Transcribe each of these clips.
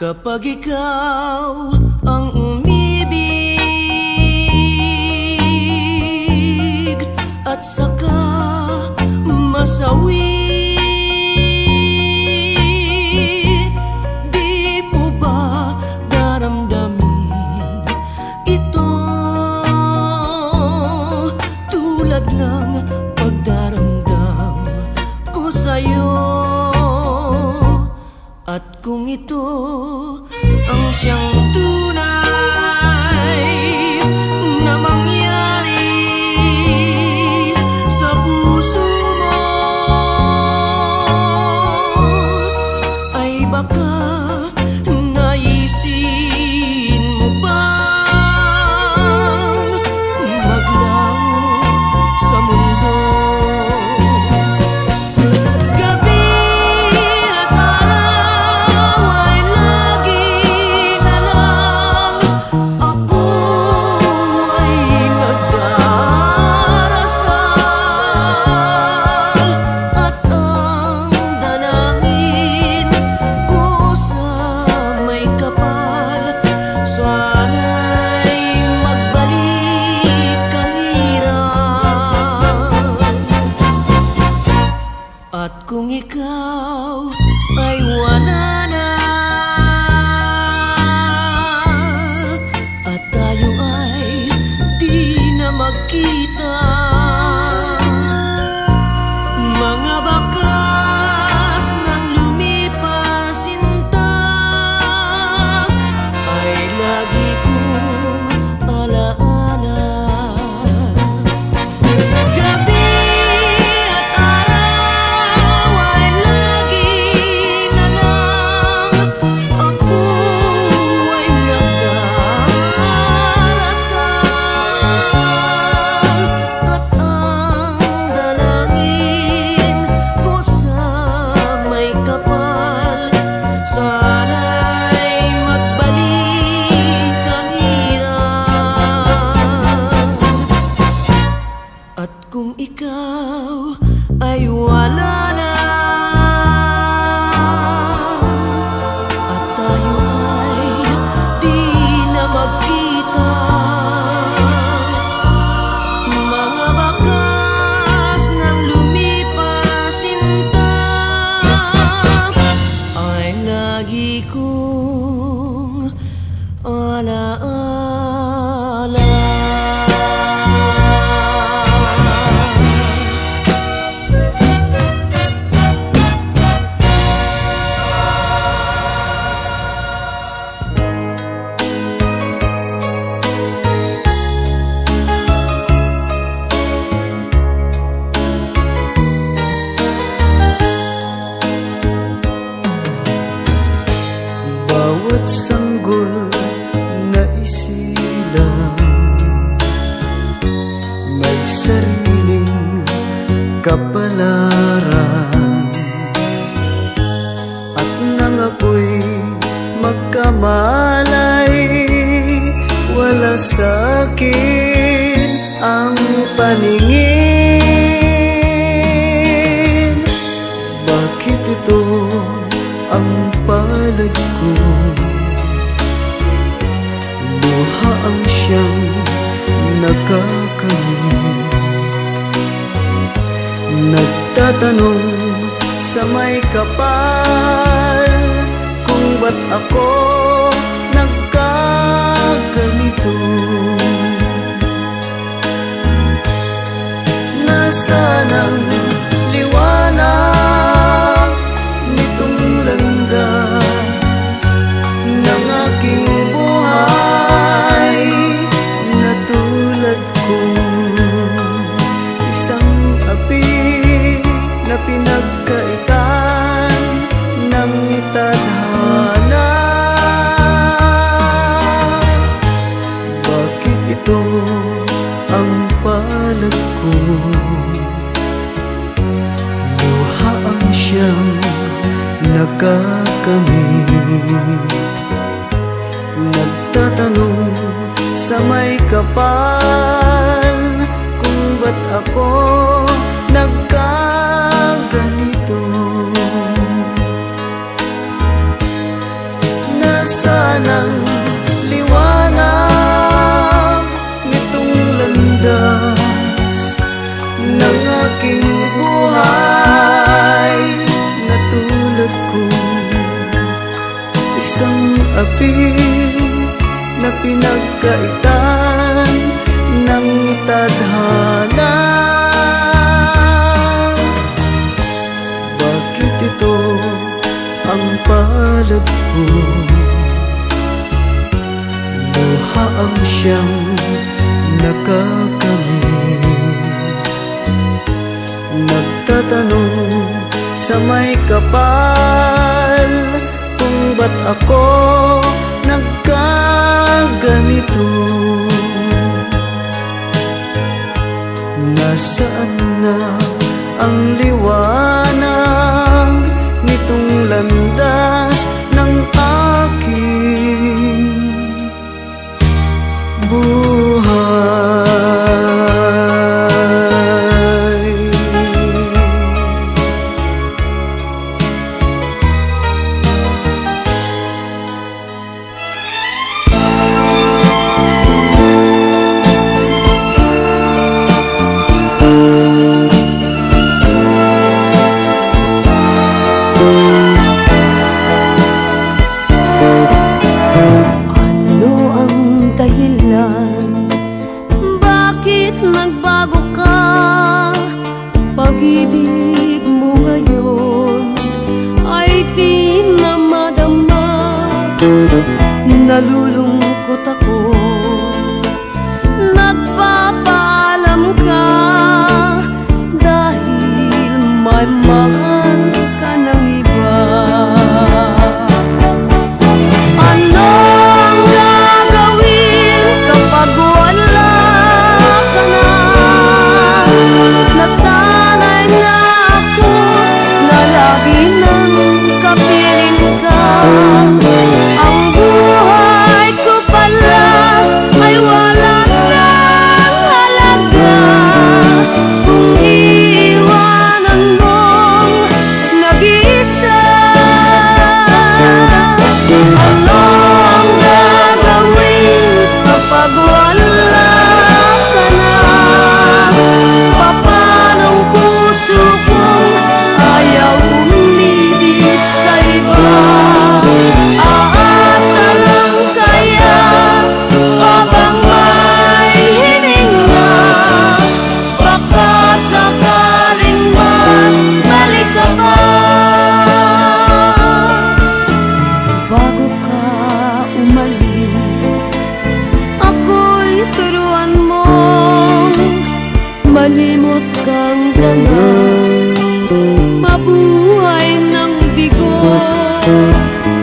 Kapag ikaw ang umibig at saka masawi, di mo ba daramdamin ito tulad ng pagdaramdam ko sa'yo? At kung ito ang siyang tunay na mangyari sa puso mo, ay baka naisin mo bang maglaho sa mundo? Sana'y magbalik ang hirap. At kung ikaw ay wala na, at tayo ay di na magkita, mga bakas ng lumipas sinta ay lagi kong alaala. Gabi at araw ay lagi na lang ako ay nagdarasal, at ang dalangin ko sa may kapal, sana'y magbalik ang hirap. At kung ikaw ay wala na, at tayo ay di na magkita, mga bakas ng lumipas sinta ay lagi kong alaala. Bawat sanggol na isilang may sariling kapalaran, at nang ako'y magkamalay, wala sa'kin ang paningin. Bakit ito ang palad ko? Luha ang siyang nakakamit. Nagtatanong sa may kapal kung ba't ako nagkaganito. Nasaan ang liwanag nitong landas ng aking buhay, na tulad kong isang api na pinagkaitan ng tadhana. Bakit ito ang palad ko? Luha ang siyang nakakamit. Nagtatanong sa may kapal kung ba't ako nagkaganito. isang api na pinagkaitan ng tadhana. Bakit ito ang palad ko? Luha ang siyang nakakamit. Nagtatanong sa may kapal kung ba't ako nagkaganito. Nasaan na ang liwanag nitong landas ng aking buhay? Ano ang dahilan? Bakit nagbago ka? Pag-ibig mo ngayon ay di na madama. Nalulungkot ako, nagpapaalam ka dahil may mahal ka ng iba. Ano ang gagawin kapag wala ka na? Nasanay na ako na lagi nang kapiling ka. Ang buhay ko pala ay wala nang halaga kung iiwanan mong nag-iisa. Ano ang gagawin kapag wala ka na? Papanong puso kong ayaw umibig sa iba? Aasa lang kaya habang may hininga? Baka sakaling magbalik ka pa. Bago ka umalis, ako'y turuan mong malimot kang ganap, mabuhay ng bigo.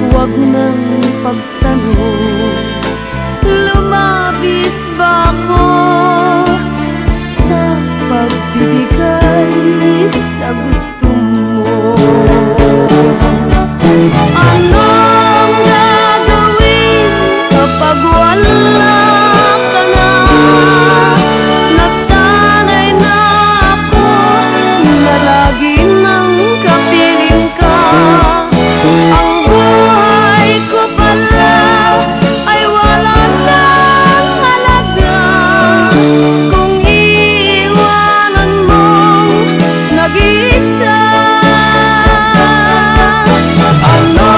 Huwag nang pagtanong, lumabis ba ako sa pagbibigay sa gusto mo? Ano ang gagawin kapag wala ka na? Nasanay na ako na lagi nang kapiling ka. Ang buhay ko pala ay wala nang halaga kung iiwanan mong nag-iisa. Ano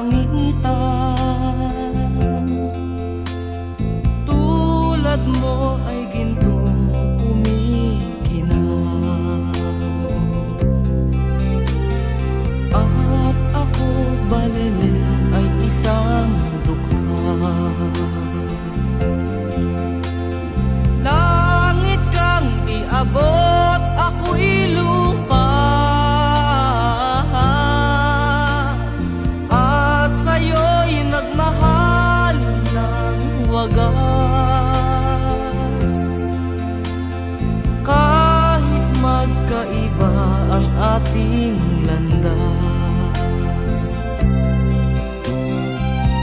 kalangitan. Tulad mo ay gintong kumikinang, at ako baliling ay isang dukha. Langit kang di abot, ako'y lupa, at sa'yo'y nagmahal ng wagas. Kahit magkaiba ang ating landas,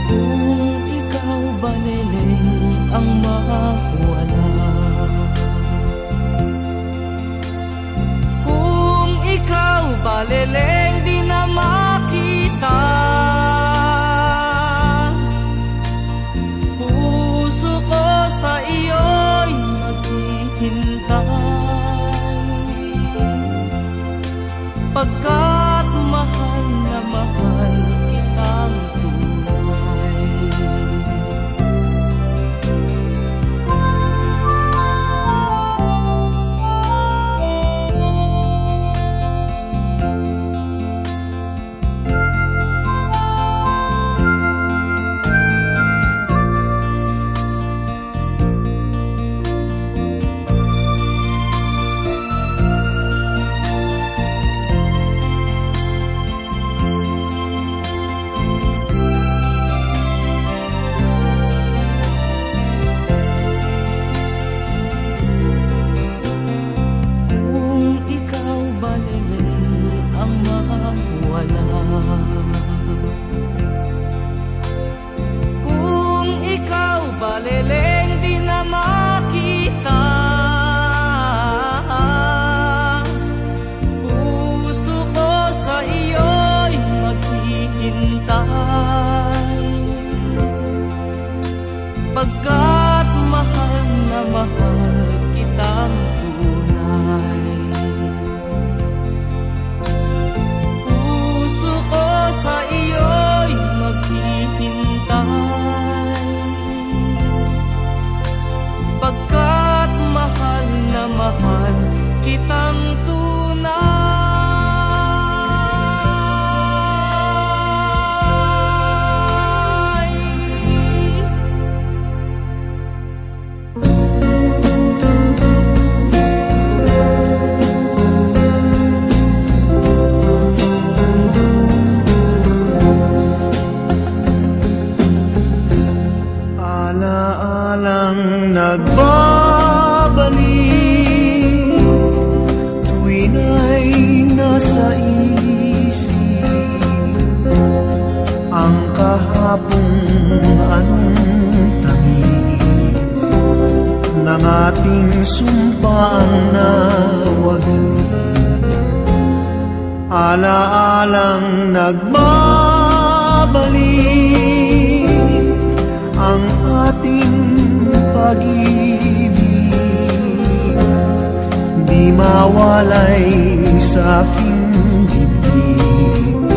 kung ikaw baliling ang mawala, kung ikaw baliling di na makita, puso ko sa iyo'y maghihintay, pagkat mahal na mahal kitang tunay. Kung ikaw baliling di na makita, puso ko sa iyo'y maghihintay, pagkat mahal na mahal kitang tunay. Puso ko sa iyo'y maghihintay, pagkat mahal na mahal kitang tunay. Alaalang nagbabalik tuwing ay nasa isip ang kahapong anong tamis ng ating sumpaan na wagas. Alaalang nagbabalik ang ating pag-ibig, di mawalay sa aking dibdib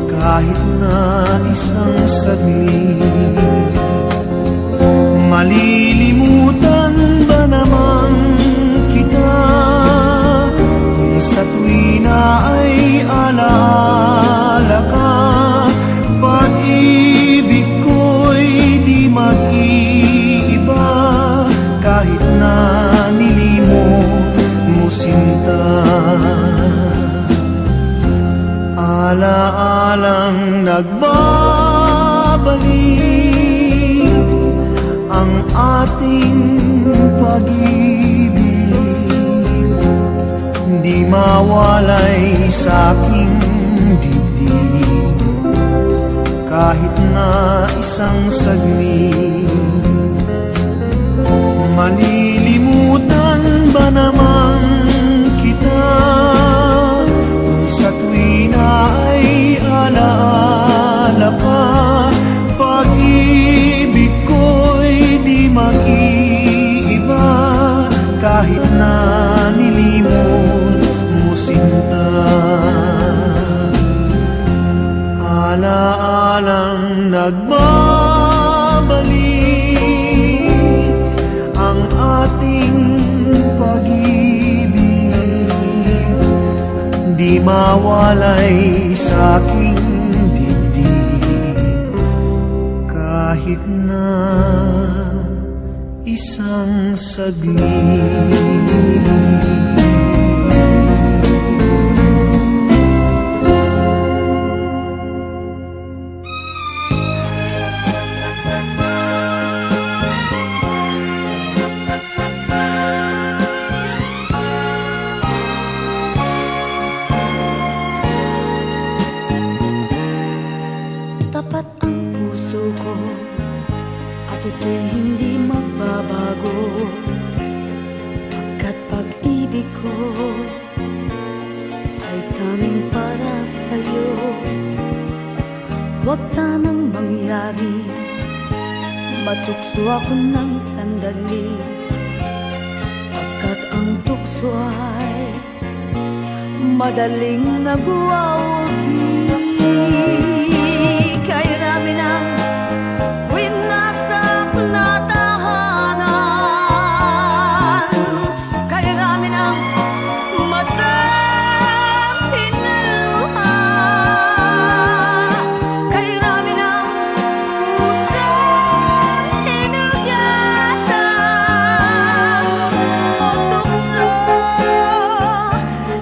kahit na isang saglit. Malilimutan ba naman kita kung sa tuwina ay alaala ka? Pag-ibig di mag-iiba kahit na nilimot mo sinta. Alaalang nagbabalik ang ating pag-ibig, di mawalay sa aking dibdib kahit na isang saglit. Malilimutan ba naman kita kung sa tuwina ay alaala ka? Pag-ibig ko'y di mag-iiba kahit na nilimot mo sinta. Alaala samantalang nagbabalik ang ating pag-ibig, di mawalay sa aking dibdib kahit na isang saglit. Tapat ang puso ko at ito'y hindi magbabago, pagkat pag-ibig ko ay tanging para sa'yo. Huwag sanang mangyari matukso ako ng sandali, pagkat ang tukso ay madaling nagwawagi. Kay rami ng winasak na tahanan, kay rami ng matang hinaluha, kay rami ng pusong hinugatan o tukso,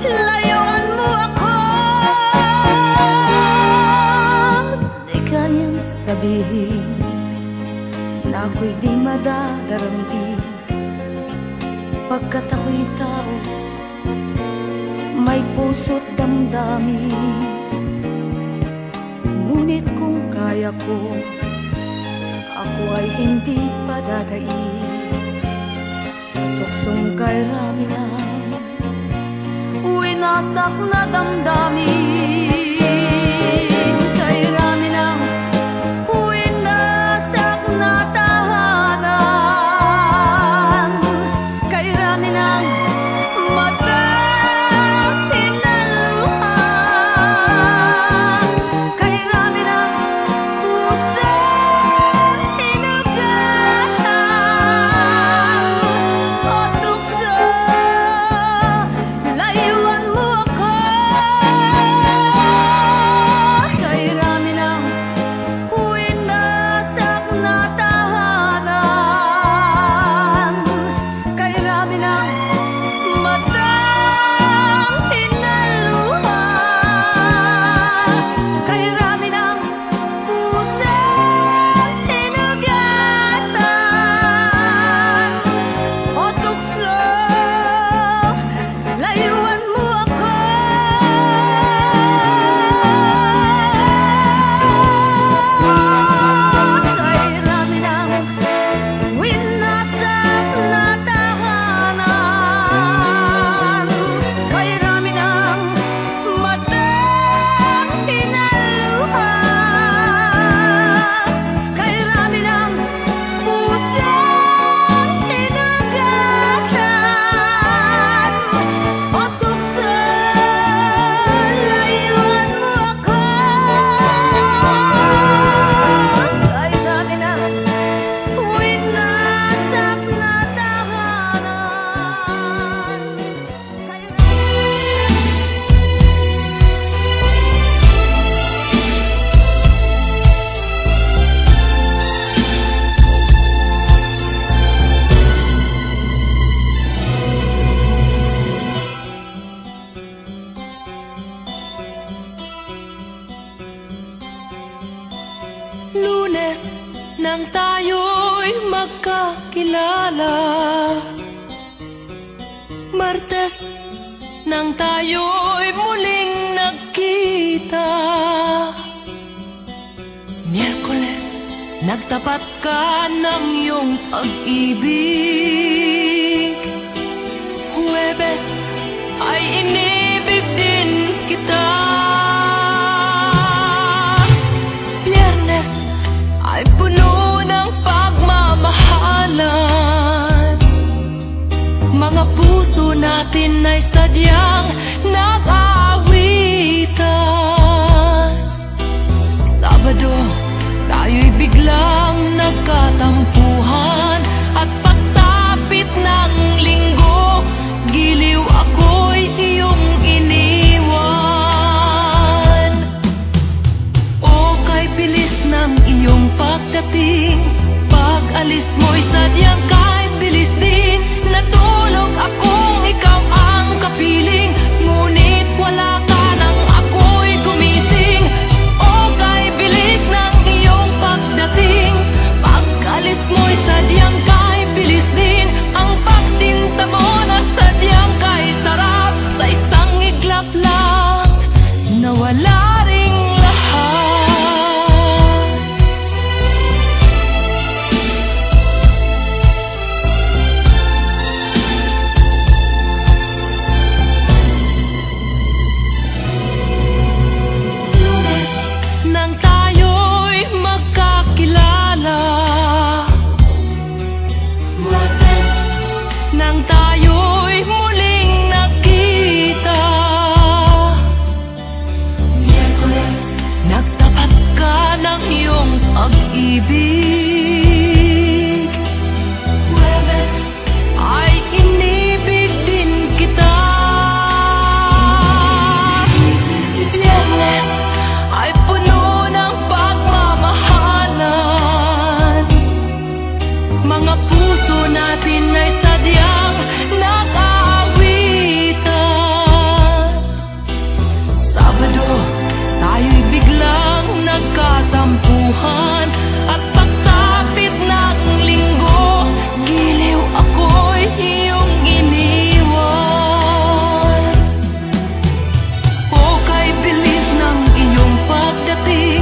layuan mo ako. Di kayang sabihin na ako'y di madadaramdam, pagkat ako'y tao, may puso't damdamin. Ngunit kung kaya ko, ako ay hindi padadaig sa tuksong kay rami ng winasak na damdamin. Kay rami ng winasak na tahanan, kay rami ng matang hinaluha, kay rami ng pusong hinugatan o tukso, layuan mo ako. Kay rami ng winasak na tahanan, kay rami ng matang hinaluha, kay rami ng pusong hinugatan o tukso, layuan mo ako. Kay rami ng winasak na tahanan, kay rami ng matang hinaluha, kay rami ng pusong hinugatan o tukso, layuan mo ako. Kay rami ng winasak na tahanan, kay Lunes nang tayo'y magkakilala, Martes nang tayo'y muling nagkita, Miyerkules nagtapat ka ng iyong pag-ibig, Huwebes ay inibig din kita, Biyernes ay puno ng pagmamahalan, mga puso natin ay sadyang nag-aawitan. Sabado tayo'y biglang nagkatampuhan. At pagsapit ng linggo, giliw ako'y iyong iniwan. O kay bilis ng iyong pagdating, pag-alis mo'y sadyang kay bilis din. Natulog akong ikaw ang kapiling, ngunit wala ka nang ako'y gumising. O kay bilis ng iyong pagdating, pag-alis mo'y sadyang kay bilis din. Ang pagsinta mo na sadyang kay sarap, sa isang iglap lang nawala ring lahat. Lunes, Nang tayo'y magkakilala, Martes, nang tayo'y muling nakita, Miyerkules, nagtapat ka ng iyong pag-ibig, Huwebes, ay inibig din kita. Biyernes ay puno ng pagmamahalan, mga puso natin ay sadyang nag-aawitan. Sabado, tayo'y biglang nagkatampuhan. At pagsapit ng linggo, giliw ako'y iyong iniwan. O kay bilis ng iyong pagdating,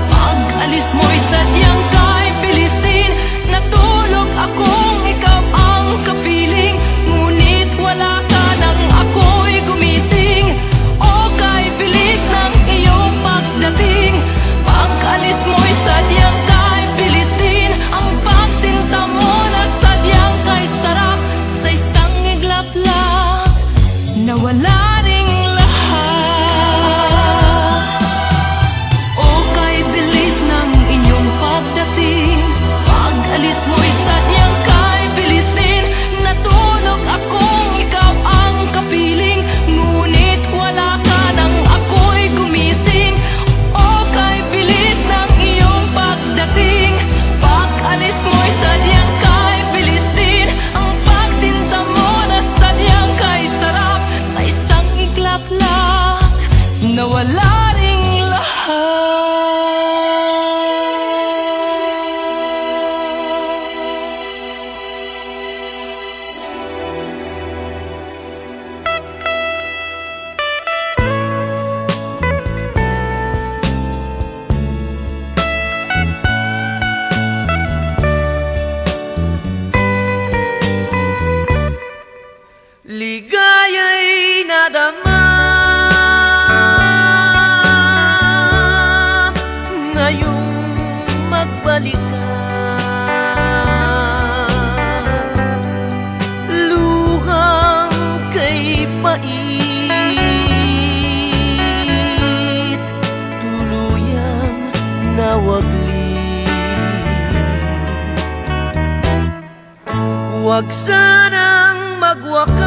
pag-alis mo'y sadyang kay bilis din. Natulog akong ikaw ang kapiling, ngunit wala ka nang ako'y gumising. O kay bilis ng iyong pagdating, pag-alis mo'y sadyang kay bilis din. Ang pagsinta mo na sadyang kay sarap, sa isang iglap lang nawala ring lahat. O kay bilis ng iyong pagdating, pag-alis mo'y sadyang kay bilis din. Natulog akong ikaw ang kapiling, ngunit wala ka nang ako'y gumising. O kay bilis ng iyong pagdating, pag-alis mo'y sadyang kay bilis din. Ang pagsinta mo na sadyang kay sarap, sa isang iglap lang nawala ring lahat. Ligaya'y nadama ngayong magbalik ka. Luhang kay pait, tuluyang nawagli. Huwag sanang magwakas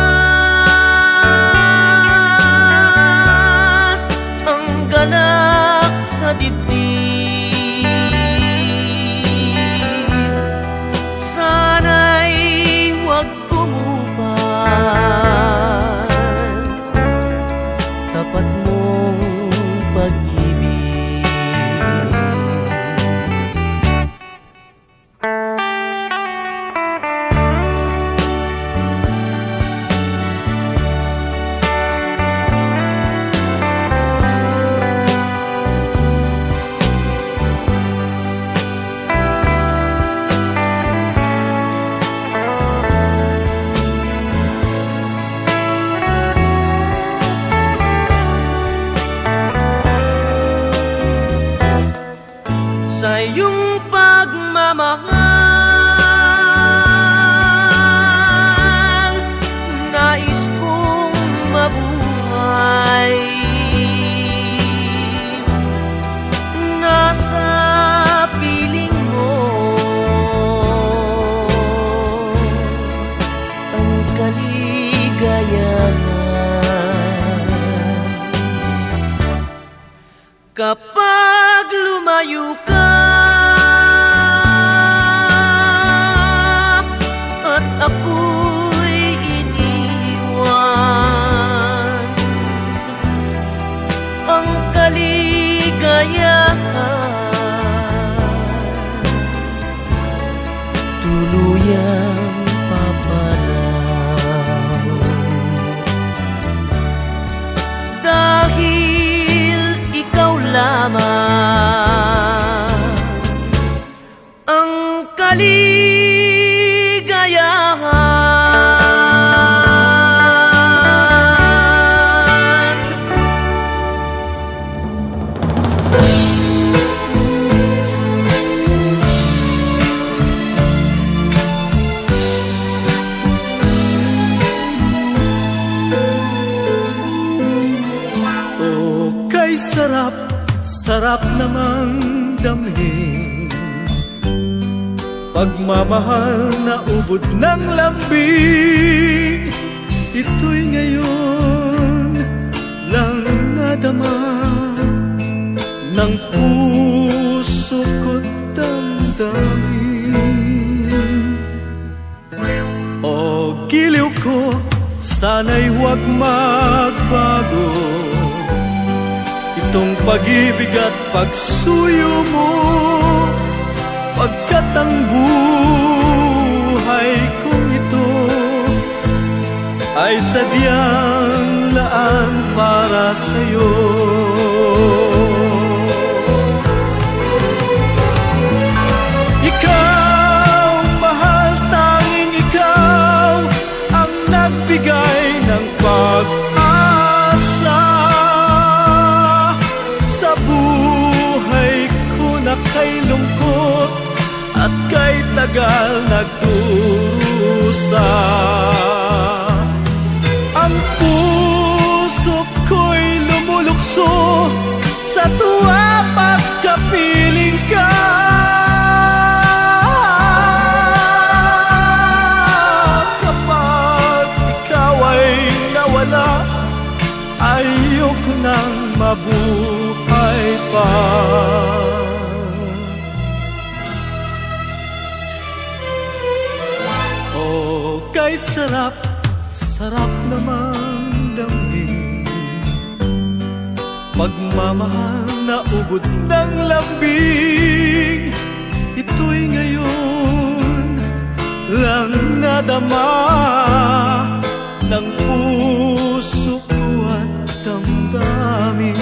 ang galak sa dibdib. Sana'y huwag kumupas tapat mong pag-ibig. Sa iyong pagmamahal, nais kong mabuhay. Nasa piling kaligayahan. O kay sarap, sarap namang damhin, pagmamahal na ubod ng lambing. Ito'y ngayon lang nadama ng puso ko't damdamin. O giliw ko, sana'y huwag magbago itong pag-ibig at pagsuyo mo, pagkat ang buhay kong ito ay sadyang laan para sa'yo. Ikaw, mahal, tanging ikaw ang nagbigay ng pag-asa sa buhay ko na kay lungkot at kay tagal nagdurusa. Ang puso ko'y lumulukso sa tuwa pagkapiling ka. Kapag ikaw ay nawala, ayoko nang mabuhay pa. Oh, kay sarap, sarap namang damhin, pagmamahal na ubod ng lambing. Ito'y ngayon lang nadama ng puso ko at damdamin.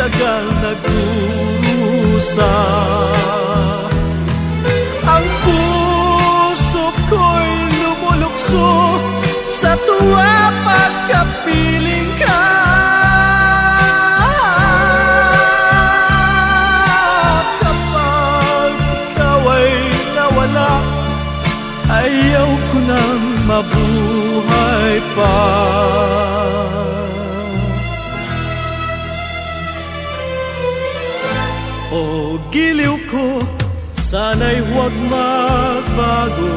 Tagal nagdurusa, ang puso ko'y lumulukso sa tuwa pagkapiling ka. Kapag ikaw ay nawala, ayaw ko nang mabuhay pa. O giliw ko, sana'y huwag magbago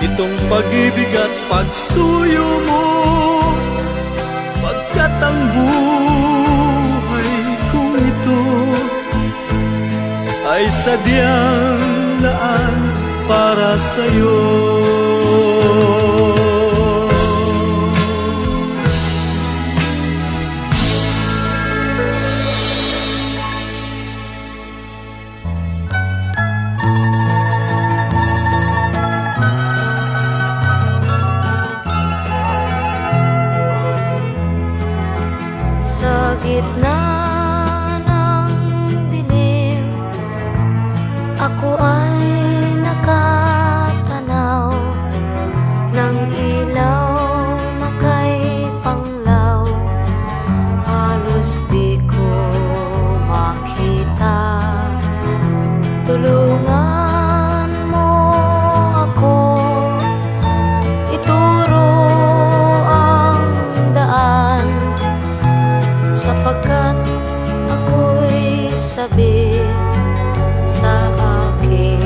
itong pag-ibig at pagsuyo mo, pagkat ang buhay kong ito ay sadyang laan para sa'yo. Sa gitna ng dilim, ako ay nakatanaw ng ilaw na kay panglaw. Halos di ko makita. Tulungan mo ako, ituro ang daan, sapagkat ako'y sabik sa aking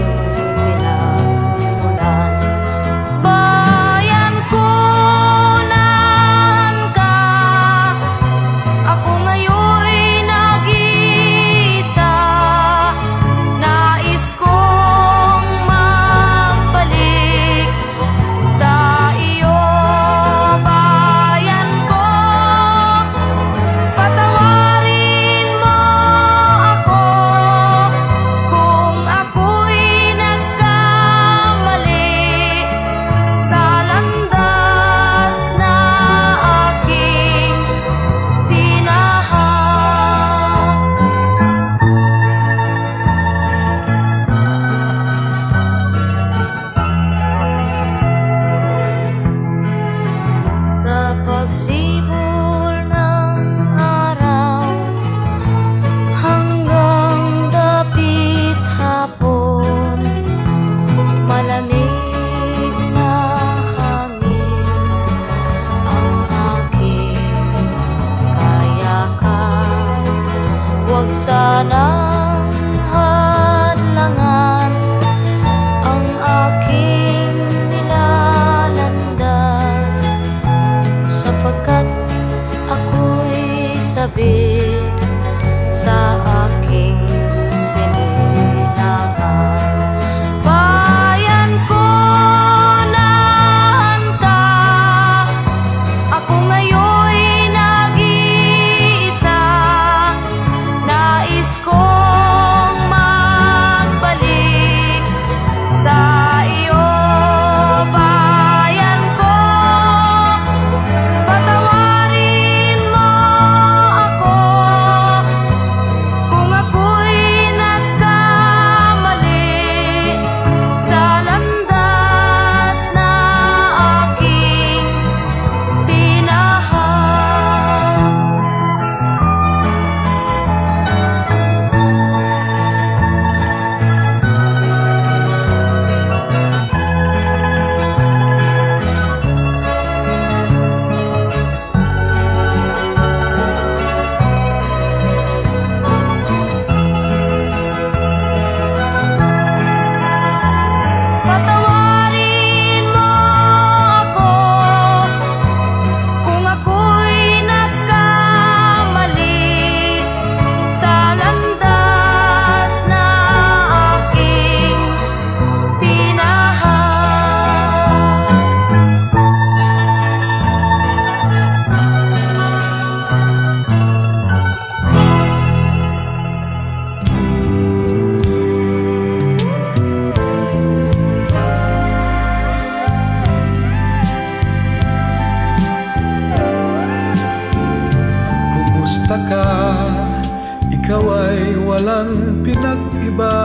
iba.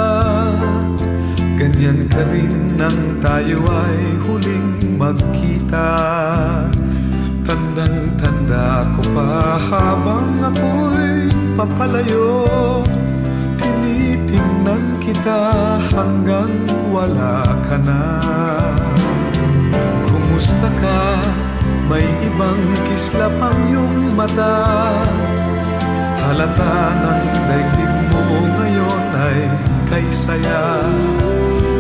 Ganyan ka rin nang tayo ay huling magkita. Tandang-tanda ko pa habang ako'y papalayo, tinitingnan kita hanggang wala ka na. Kumusta ka? May ibang kislap ang iyong mata. Halata ng daigdig mo ngayon ay kay saya.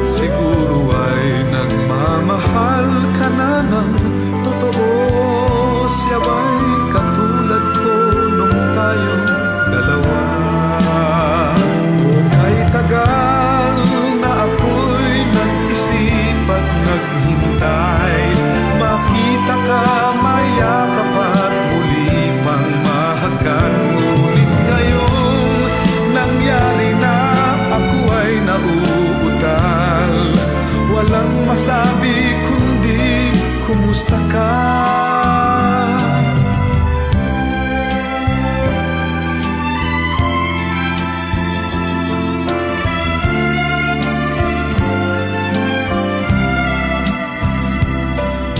Siguro ay nagmamahal ka na ng totoo. Siya ba'y katulad ko nung tayong dalawa? O kay tagal na ako'y nag-isip at naghintay, makita ka, mayakap at muli pang mahagan. Ngunit ngayong nangyari na, ako ay nauutal. Walang masabi kundi kumusta ka?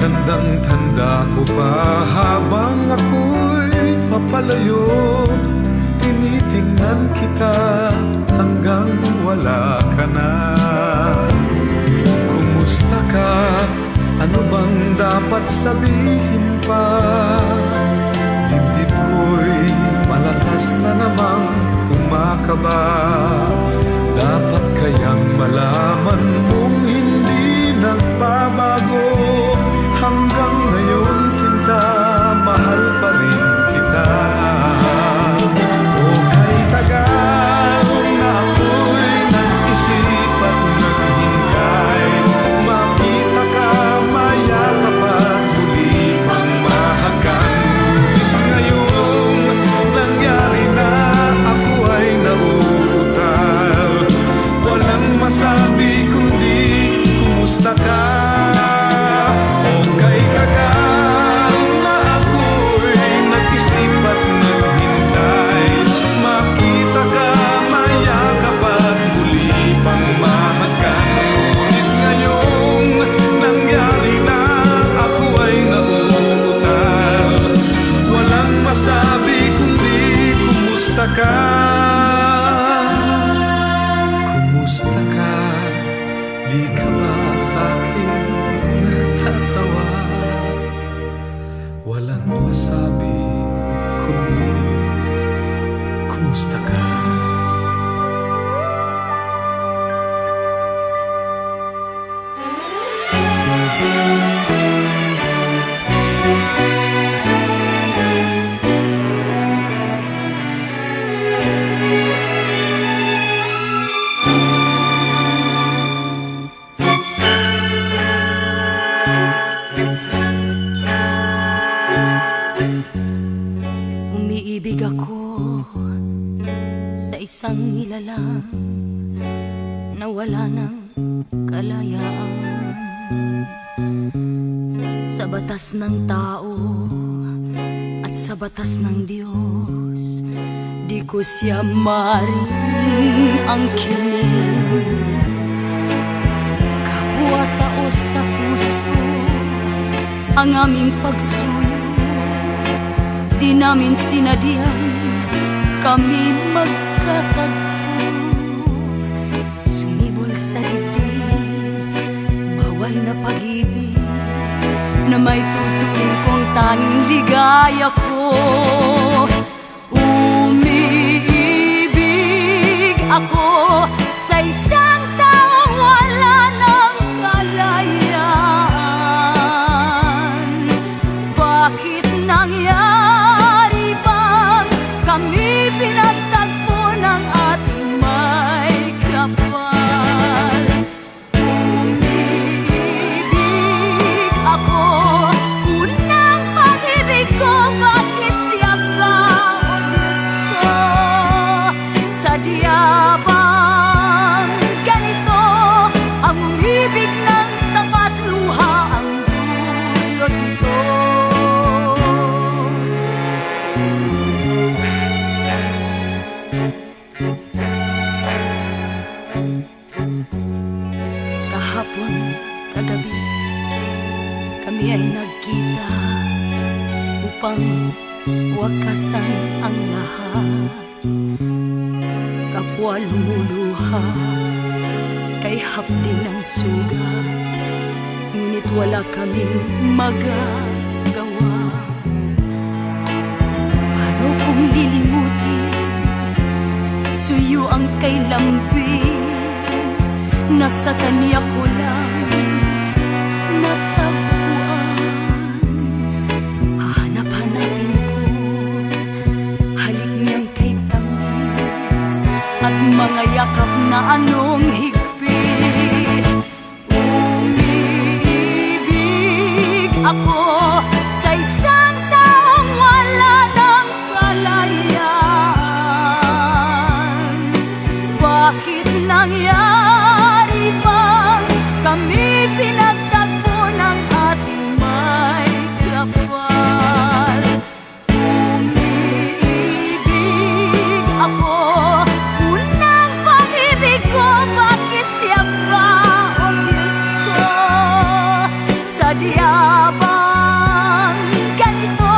Tandang-tanda ko pa habang ako'y papalayo, tinitingnan kita hanggang wala ka na. Kumusta ka? Ano bang dapat sabihin pa? Dibdib ko'y malakas na namang kumakaba. Dapat kayang malaman mong hindi nagbabago. Hanggang ngayon sinta, mahal pa rin kita. O kay tagal na ako'y nag-isip at naghintay, makita ka, mayakap at muli pang mahagan. Ngayong nangyari na, ako ay nauutal. Walang masabi kundi kumusta ka? Kumusta ka? Di ka ba sa'kin natatawa? Walang masabi kundi kumusta ka? Umiibig ako sa isang nilalang na wala ng kalayaan. Sa batas ng tao at sa batas ng Diyos, di ko siya maaaring angkinin. Kapwa-tao sa puso ang aming pagsuyo. Di namin sinadyang kami magkatagpo. Sumibol sa dibdib, bawal na pag-ibig na may tuturing kong tanging ligaya ko. Umiibig ako sa isang taong wala ng kalayaan. Bakit nangyari bang kami pinagtagpo ng ating may kapal? Umiibig ako, unang pag-ibig ko, bakit siya ba o gusto? Sadya ba Kahapon, kagabi, kami ay nagkita upang wakasan ang lahat. Kapwa lumuluha kay hapdi ng sugat, ngunit wala kaming magagawa. Paano kung lilimutin suyo ang kay lambing, nasa kanya ko lang natagpuan. Hahanap-hanapin ko halik niyang kay tamis at mga yakap na anong higpit. Umiibig ako sa isang taong wala ng kalayaan. Bakit nangyari bang kami pinagtagpo ng ating may kapal? Umiibig ako, unang pag-ibig ko, bakit siya ba o Diyos ko? Sadya bang ganito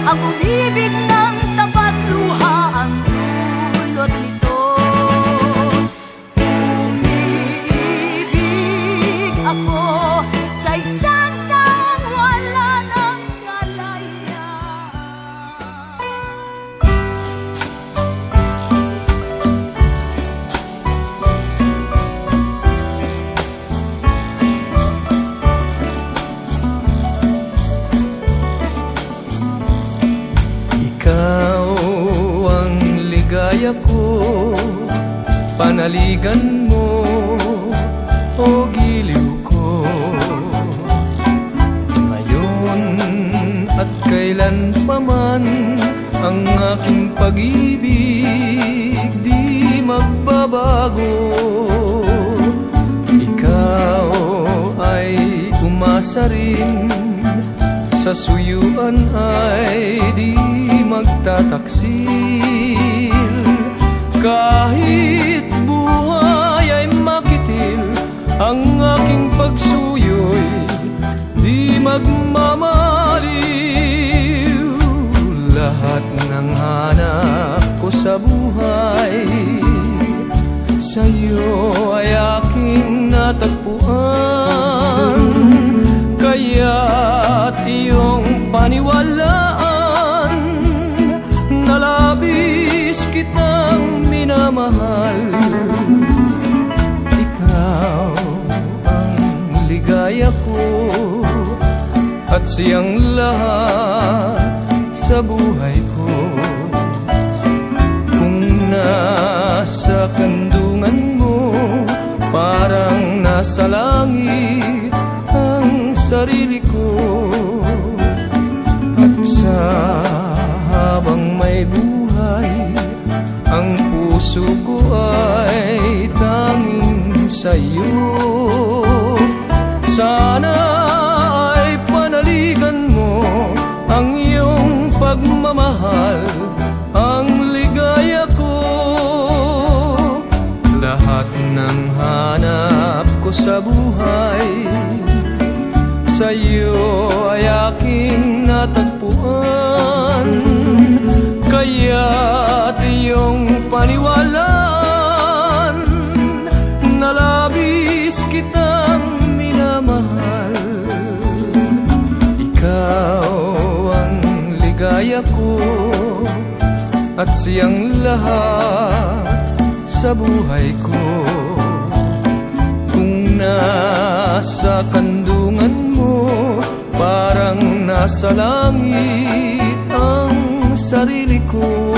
ang umibig ng tapat, luha ang dulot nito? Umiibig ako sa isang taong wala ng kalayaan. Ikaw ang ligaya ko, panaligan mo o giliw ko. Ngayon at kailan pa man ang aking pag-ibig di magbabago. Ikaw ay umasa rin, sa suyuan ay di magtataksil. Kahit buhay ay makitil, ang aking pagsuyo'y di magmamaliw. Lahat ng hanap ko sa buhay, sa'yo ay aking natagpuan. Kaya't iyong paniwalaan na labis kitang minamahal. Ikaw ang ligaya ko at siyang lahat sa buhay ko. Kung nasa kandungan mo, parang nasa langit ang sarili ko. At sa habang may buhay, ang puso ko ay tanging sa'yo. Sana ay panaligan mo ang iyong pagmamahal, ang ligaya ko. Lahat ng hanap ko sa buhay, sa'yo ay aking natagpuan. Kaya't iyong paniwalaan na labis kitang minamahal. Ikaw ang ligaya ko at siyang lahat sa buhay ko. Kung nasa kandungan mo, parang nasa langit ang sarili ko.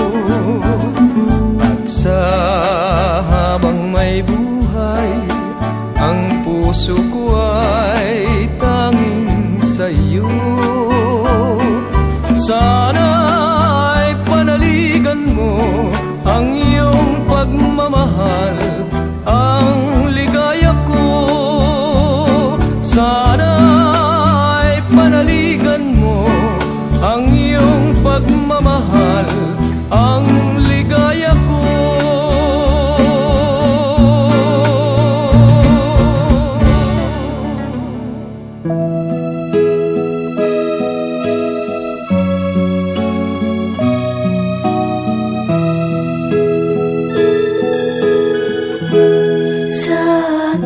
At sa habang may buhay, ang puso ko ay tanging sa'yo. Sana ay panaligan mo ang iyong pagmamahal, ang ligaya ko. Sana ay panaligan mo ang iyong pagmamahal, ang ligaya ko.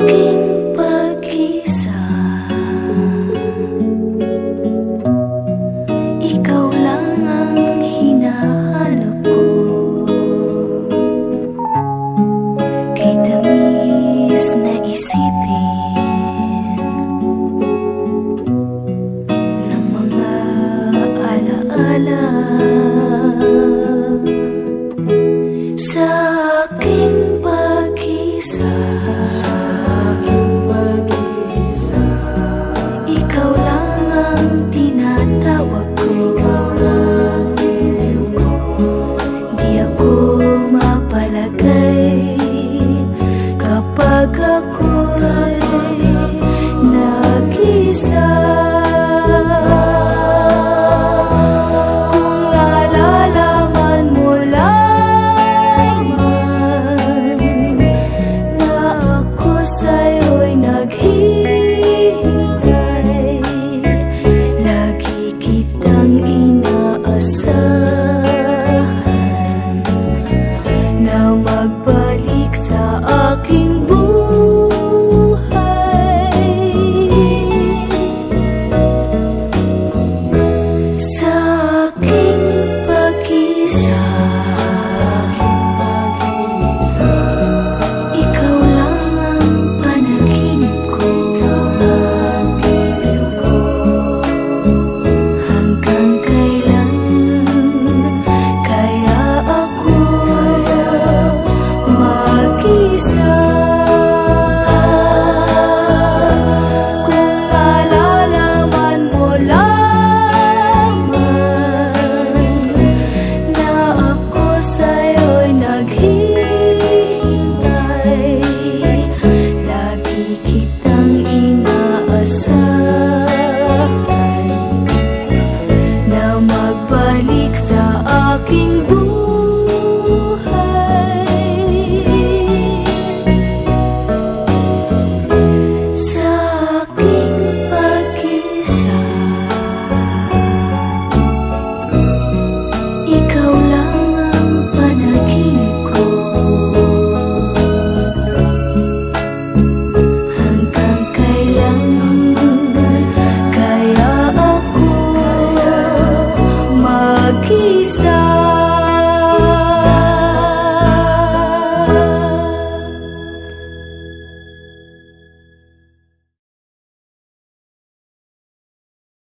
aking